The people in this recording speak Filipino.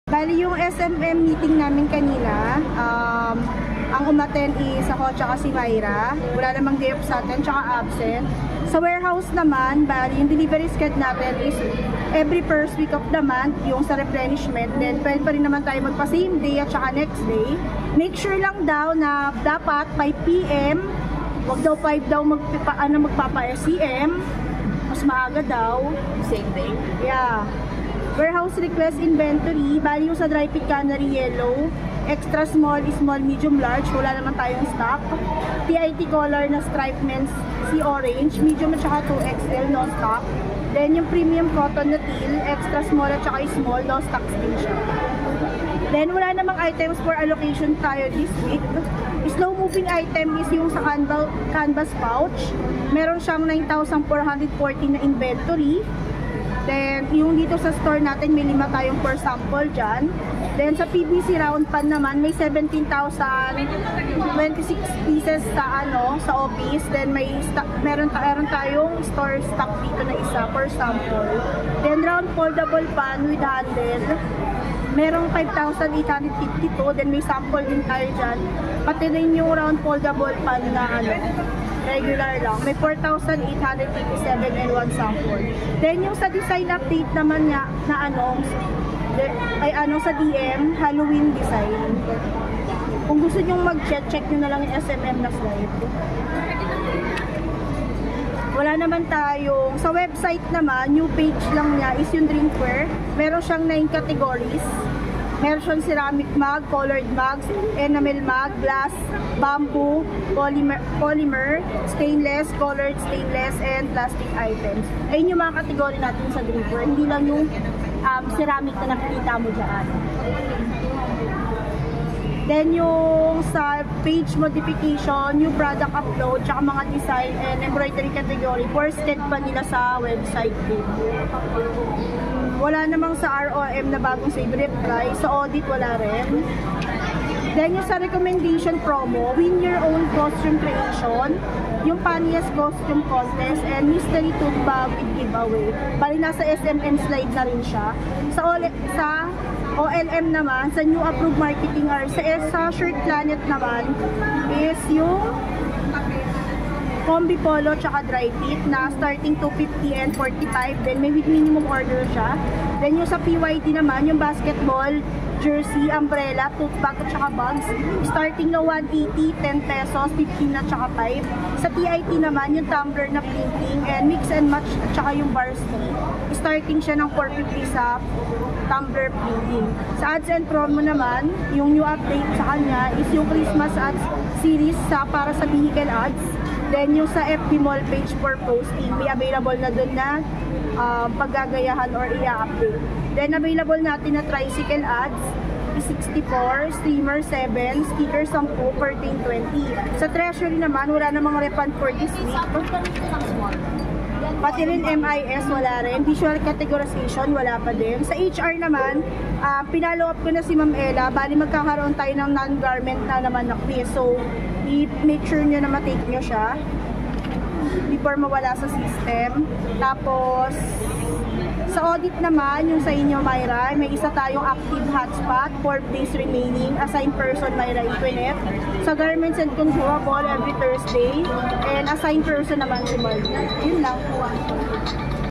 Bali yung SMM meeting namin kanina, ang umaten is ako tsaka si Myra. Wala namang day off sa atin, tsaka absent. Sa warehouse naman, bali yung delivery schedule natin is every first week of the month, yung sa replenishment. Then pwede pa rin naman tayo magpa same day at tsaka next day. Make sure lang daw na dapat 5 PM, wag daw 5 daw magpapa-SCM. Mas maaga daw. Same day? Yeah. Warehouse request inventory, bali yung sa dry fit canary yellow, extra small, small, medium, large, wala naman tayong stock. TIT color na stripe men's si orange, medium at saka 2XL, no stock. Then yung premium cotton na teal, extra small at saka small, no stock din siya. Then wala namang items for allocation tayo this week. Slow moving item is yung sa canvas pouch. Meron siyang 9,440 na inventory. Then, yung dito sa store natin, may 5 tayong per sample dyan. Then, sa PVC round pan naman, may 17,026 pieces sa office. Then, meron tayong store stock dito na isa per sample. Then, round foldable pan with handle. Merong 5,852. Then, may sample din tayo dyan. Pati rin yung round foldable pan na regular lang. May 4,887 and 1 sample. Then yung sa design update naman niya na sa DM, Halloween design. Kung gusto nyo mag-check nyo na lang yung SMM na slide. Wala naman tayong, sa website naman, new page lang niya is yung drinkware. Meron siyang 9 categories. Meron siyang ceramic mug, colored mugs, enamel mug, glass, bamboo, polymer, stainless, colored stainless, and plastic items. Ayun yung mga kategory natin sa drinkware. Hindi lang yung ceramic na nakikita mo dyan. Then yung sa page modification, new product upload, tsaka mga design and embroidery category, posted pa nila sa website din. Wala namang sa ROM na bagong save reply. Sa audit, wala rin. Then yung sa recommendation promo, win your own costume creation, yung funniest costume contest, and mystery tote bag with giveaway. Bali nasa SMM slide na rin siya. Sa OLM naman, sa new approved marketing hours, sa Shirt Planet naman, is yung combi polo tsaka dry fit na starting 250 and 45. Then may with minimum order siya. Then yung sa PYD naman, yung basketball, jersey, umbrella, tote bag at saka bags, starting na 180, 10 pesos, 15 at saka 5. Sa TIT naman, yung tumbler na printing and mix and match at saka yung varsity, starting siya ng 450 sa tumbler printing. Sa ads and promo naman, yung new update sa kanya is yung Christmas ads series para sa vehicle ads. Then yung sa FB Mall page for posting, may available na dun na paggagayahan or i-update. Then available natin na tricycle ads, 64, streamer 7, sticker 10, curtain 20. Sa treasury naman, wala namang refund for this week. Pati rin MIS, wala rin. Visual categorization, wala pa din. Sa HR naman, pinalo up ko na si Ma'am Ella. Bali magkakaroon tayo ng non-garment na naman na quiz. So, i-make sure nyo na matake nyo siya before mawala sa system. Tapos, sa audit naman, yung sa inyo, Myra, may isa tayong active hotspot, 4 days remaining, assigned person, Myra Inquinet. Sa garments and consumable, every Thursday, and assigned person naman si Marlene. Yun lang po.